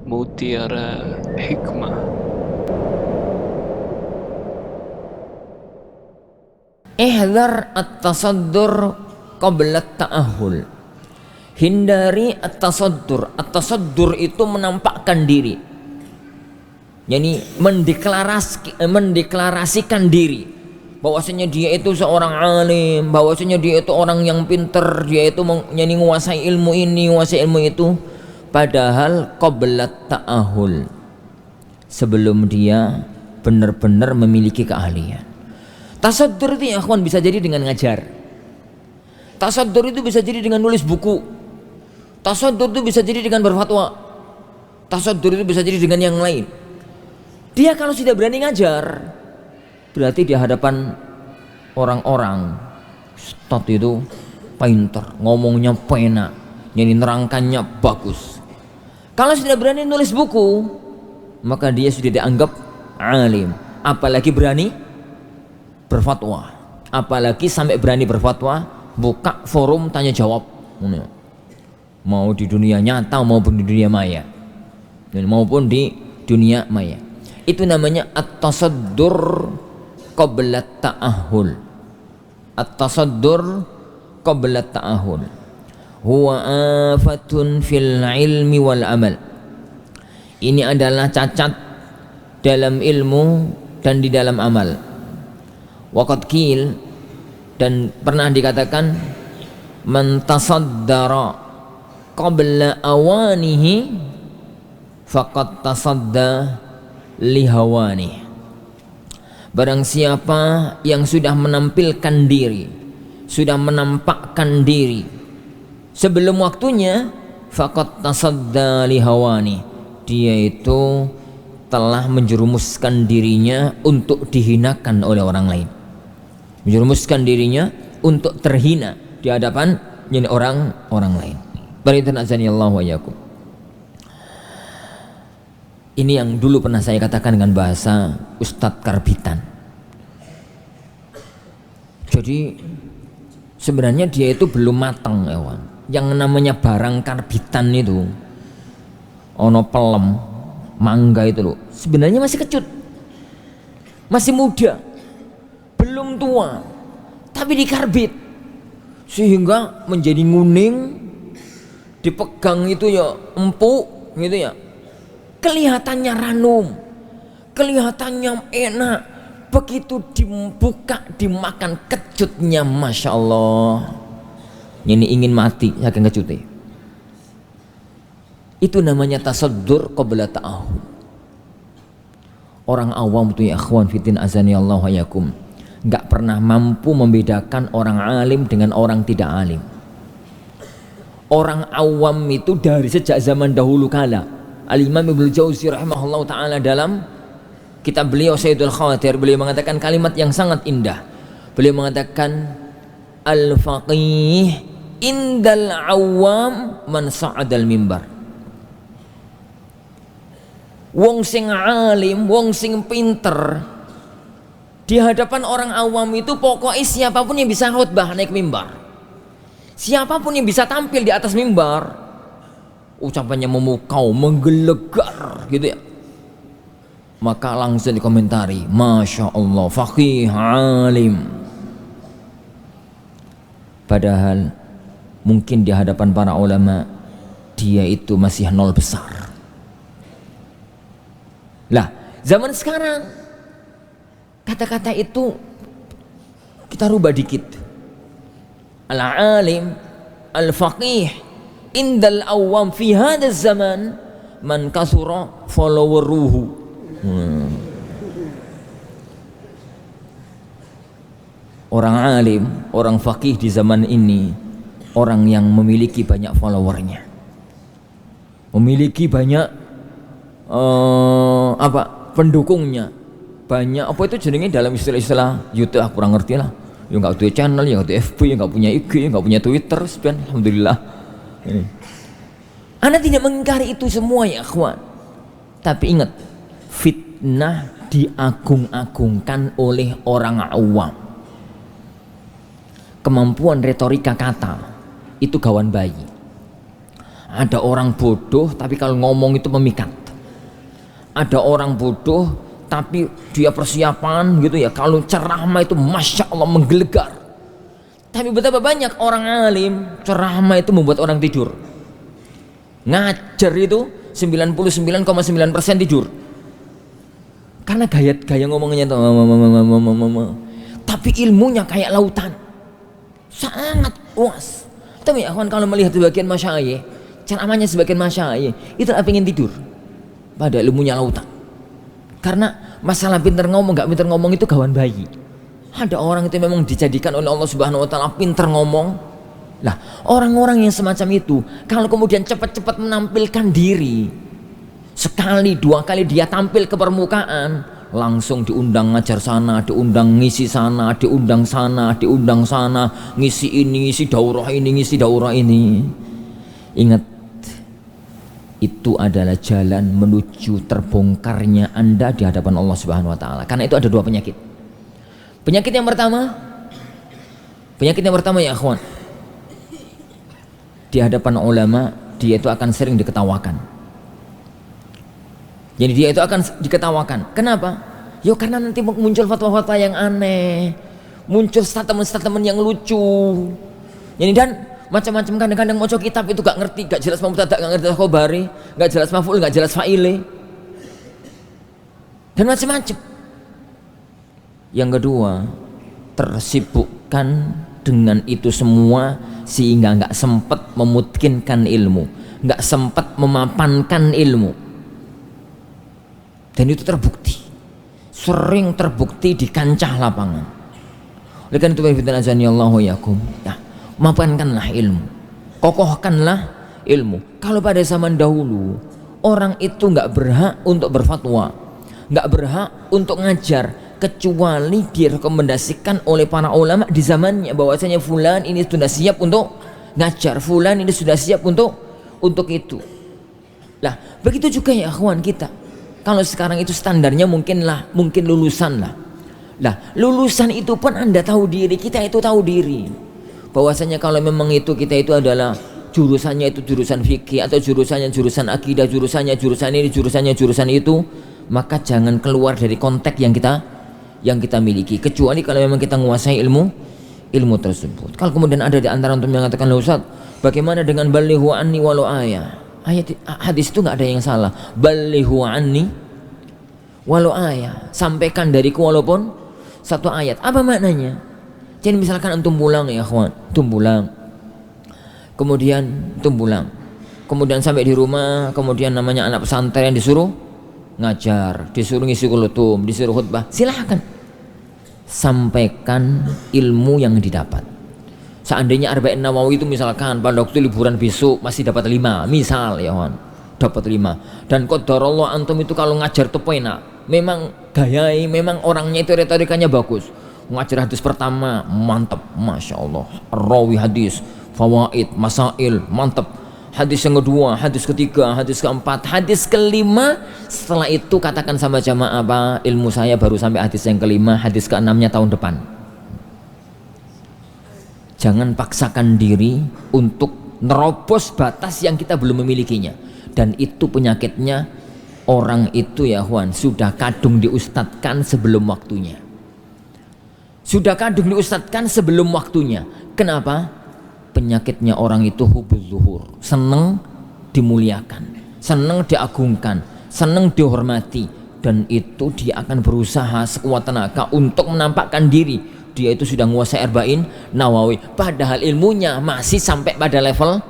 Mutiara Hikmah. Ihdhar at-tasaddur qabla at-ta'ahul. Hindari at-tasaddur. At-tasaddur itu menampakkan diri, yakni mendeklarasikan diri bahwasanya dia itu seorang alim, bahwasanya dia itu orang yang pinter, dia itu menguasai ilmu ini, menguasai ilmu itu. Padahal qabla ta'ahul, sebelum dia benar-benar memiliki keahlian. Tasaddur itu ya akhwan bisa jadi dengan ngajar. Tasaddur itu bisa jadi dengan nulis buku. Tasaddur itu bisa jadi dengan berfatwa. Tasaddur itu bisa jadi dengan yang lain. Dia kalau sudah berani ngajar, berarti di hadapan orang-orang ustadz itu pinter, ngomongnya pena, jadi nerangkannya bagus. Kalau sudah berani nulis buku, maka dia sudah dianggap alim. Apalagi berani berfatwa, apalagi sampai berani berfatwa, buka forum tanya jawab, mau di dunia nyata maupun di dunia maya, maupun di dunia maya. Itu namanya at-tasaddur qabla ta'ahul. At-tasaddur qabla ta'ahul huwa afatun fil ilmi wal amal. Ini adalah cacat dalam ilmu dan di dalam amal. Waqad qil, dan pernah dikatakan, man tasaddara qabla awanihi faqad tasadda lihawani. Barang siapa yang sudah menampilkan diri, sudah menampakkan diri sebelum waktunya, faqad tasadda lihawani, dia itu telah menjerumuskan dirinya untuk dihinakan oleh orang lain, menjerumuskan dirinya untuk terhina di hadapan orang lain. Baridhanazanillahu wa iyyakum. Ini yang dulu pernah saya katakan dengan bahasa Ustadz Karbitan. Jadi sebenarnya dia itu belum matang, kawan. Yang namanya barang karbitan itu, ono pelem, mangga itu loh, sebenarnya masih kecut, masih muda, belum tua, tapi dikarbit sehingga menjadi nguning, dipegang itu ya empuk gitu ya, kelihatannya ranum, kelihatannya enak. Begitu dibuka, dimakan, kecutnya masya Allah, ini ingin mati saking kecutnya. Itu namanya tasaddur qabla ta'ahul. Orang awam itu ya akhwan fitin azani Allah wa yakum, gak pernah mampu membedakan orang alim dengan orang tidak alim. Orang awam itu dari sejak zaman dahulu kala. Al-Imam Ibnu Jauzi rahimahullah ta'ala dalam kitab beliau Sayyidul Khawatir, beliau mengatakan kalimat yang sangat indah. Beliau mengatakan al-faqih indal awam man sa'adal mimbar. Wong sing alim, wong sing pinter di hadapan orang awam itu pokoknya siapapun yang bisa khutbah naik mimbar, siapapun yang bisa tampil di atas mimbar, ucapannya memukau, menggelegar gitu ya, maka langsung dikomentari, masya Allah, faqih alim. Padahal mungkin di hadapan para ulama dia itu masih nol besar. Lah, zaman sekarang kata-kata itu kita rubah dikit. Al-alim, al-faqih indal awam fi hadha zaman man kasura followeruhu. Orang alim, orang faqih di zaman ini orang yang memiliki banyak followernya, memiliki banyak pendukungnya, banyak apa itu jenenge dalam istilah-istilah YouTube, aku kurang ngerti lah. Ya nggak punya channel, ya nggak punya FB, ya nggak punya IG, ya nggak punya Twitter, sebenarnya alhamdulillah. Anda tidak mengingkari itu semua ya akhwan, tapi ingat, fitnah diagung-agungkan oleh orang awam. Kemampuan retorika kata itu gawan bayi. Ada orang bodoh tapi kalau ngomong itu memikat. Ada orang bodoh tapi dia persiapan gitu ya, kalau ceramah itu Masya Allah menggelegar. Tapi betapa banyak orang alim ceramah itu membuat orang tidur. Ngajar itu 99,9% tidur. Karena gaya ngomongnya itu, tapi ilmunya kayak lautan, sangat luas. Tapi ya kawan, kalau melihat sebagian masyayikh, ceramahnya sebagian masyayikh itu pengen tidur, pada ilmunya lautan. Karena masalah pinter ngomong gak pinter ngomong itu gawan bayi. Ada orang itu memang dijadikan oleh Allah Subhanahu Wa Taala pinter ngomong. Lah orang-orang yang semacam itu kalau kemudian cepat-cepat menampilkan diri, sekali dua kali dia tampil ke permukaan, langsung diundang ngajar sana, diundang ngisi sana, diundang sana, diundang sana, ngisi ini, ngisi daurah ini, ngisi daurah ini. Ingat, itu adalah jalan menuju terbongkarnya Anda di hadapan Allah Subhanahu Wa Taala. Karena itu ada dua penyakit. Penyakit yang pertama ya akhwan, di hadapan ulama dia itu akan sering diketawakan. Jadi dia itu akan diketawakan. Kenapa? Yo karena nanti muncul fatwa-fatwa yang aneh, muncul statement-statement yang lucu. Jadi dan macam-macam, kadang-kadang mau kitab itu gak ngerti, gak jelas mubtada, gak ngerti khobari, gak jelas maf'ul, gak jelas fa'ile, dan macam-macam. Yang kedua, tersibukkan dengan itu semua sehingga gak sempat memutkinkan ilmu, gak sempat memapankan ilmu. Dan itu terbukti, sering terbukti di kancah lapangan. Oleh karena itu, ya, mapankanlah ilmu, kokohkanlah ilmu. Kalau pada zaman dahulu orang itu nggak berhak untuk berfatwa, nggak berhak untuk ngajar, kecuali direkomendasikan oleh para ulama di zamannya bahwasanya fulan ini sudah siap untuk ngajar, fulan ini sudah siap untuk itu. Lah begitu juga ya akhwan kita. Kalau sekarang itu standarnya mungkin lulusan lah. Lah lulusan itu pun Anda tahu diri, kita itu tahu diri. Bahwasanya kalau memang itu kita itu adalah jurusannya itu jurusan fikih atau jurusannya jurusan akidah, jurusannya jurusan ini, jurusannya jurusan itu, maka jangan keluar dari konteks yang kita miliki, kecuali kalau memang kita menguasai ilmu tersebut. Kalau kemudian ada di antara untuk mengatakan, Ustaz, bagaimana dengan balighu anni walau ayat? Hadis itu nggak ada yang salah. Balighu anni walau ayat, sampaikan dariku walaupun satu ayat. Apa maknanya? Jadi misalkan antum pulang ya kawan, kemudian sampai di rumah, kemudian namanya anak pesantren disuruh ngajar, disuruh ngisi kulutum, disuruh khutbah, silahkan sampaikan ilmu yang didapat. Seandainya Arba'in Nawawi itu misalkan pada waktu liburan besok masih dapat 5, misal ya kawan, dapat 5, dan qadarullah antum itu kalau ngajar tuh enak, memang gayai, memang orangnya itu retorikanya bagus. Ngajar hadis pertama mantap, Masya Allah, rawi hadis, fawaid, masail, mantap. Hadis yang kedua, hadis ketiga, hadis keempat, hadis kelima, setelah itu katakan sama jamaah, apa ilmu saya baru sampai hadis yang kelima, hadis keenamnya tahun depan. Jangan paksakan diri untuk nerobos batas yang kita belum memilikinya. Dan itu penyakitnya orang itu ya Juan, sudah kadung diustadkan sebelum waktunya. Sudah kadung diustadkan sebelum waktunya. Kenapa? Penyakitnya orang itu hubul zuhur, senang dimuliakan, senang diagungkan, senang dihormati, dan itu dia akan berusaha sekuat tenaga untuk menampakkan diri dia itu sudah menguasai Arba'in Nawawi, padahal ilmunya masih sampai pada level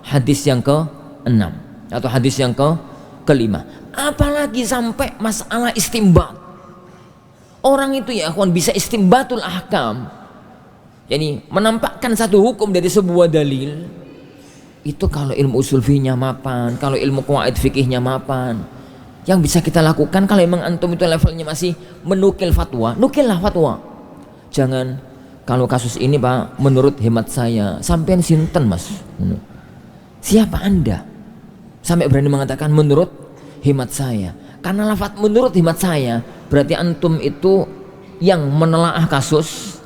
hadis yang ke-6 atau hadis yang ke-5, apalagi sampai masalah istimbat. Orang itu ya kawan bisa istimbatul ahkam, jadi menampakkan satu hukum dari sebuah dalil. Itu kalau ilmu usul fikihnya mapan, kalau ilmu qawaid fikihnya mapan. Yang bisa kita lakukan kalau memang antum itu levelnya masih menukil fatwa, nukillah fatwa. Jangan kalau kasus ini Pak, menurut hemat saya, sampean sinten Mas? Siapa Anda sampai berani mengatakan menurut hemat saya? Karena lafaz menurut hemat saya berarti antum itu yang menelaah kasus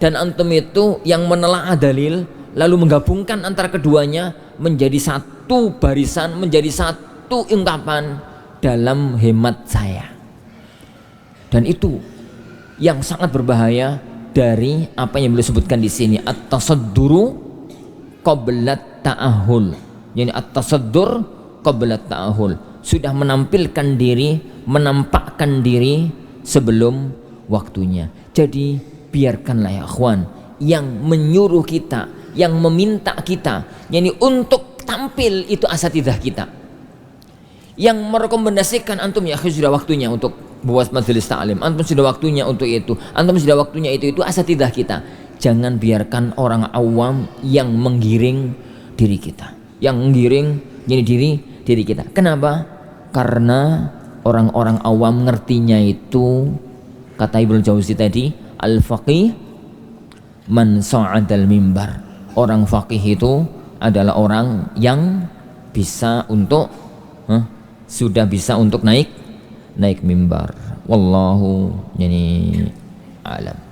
dan antum itu yang menelaah dalil, lalu menggabungkan antara keduanya menjadi satu barisan, menjadi satu ungkapan. dalam hemat saya. Dan itu yang sangat berbahaya dari apa yang beliau sebutkan di sini, at-tasadduru qabla ta'ahul. Yani at-tasaddur qabla ta'ahul, sudah menampilkan diri, menampakkan diri sebelum waktunya. Jadi biarkanlah ya akhwan, yang menyuruh kita, yang meminta kita, yani untuk tampil itu asatidzah kita. Yang merekomendasikan antum ya sudah waktunya untuk buat majelis ta'lim, antum sudah waktunya untuk itu, antum sudah waktunya itu asatidzah kita. Jangan biarkan orang awam yang menggiring diri kita, yang menggiring jadi diri kita. Kenapa? Karena orang-orang awam ngertinya itu, kata Ibnu Jauzi tadi, al-faqih man sa'adal mimbar. Orang faqih itu adalah orang yang bisa untuk sudah bisa untuk naik mimbar. Wallahu yani alam.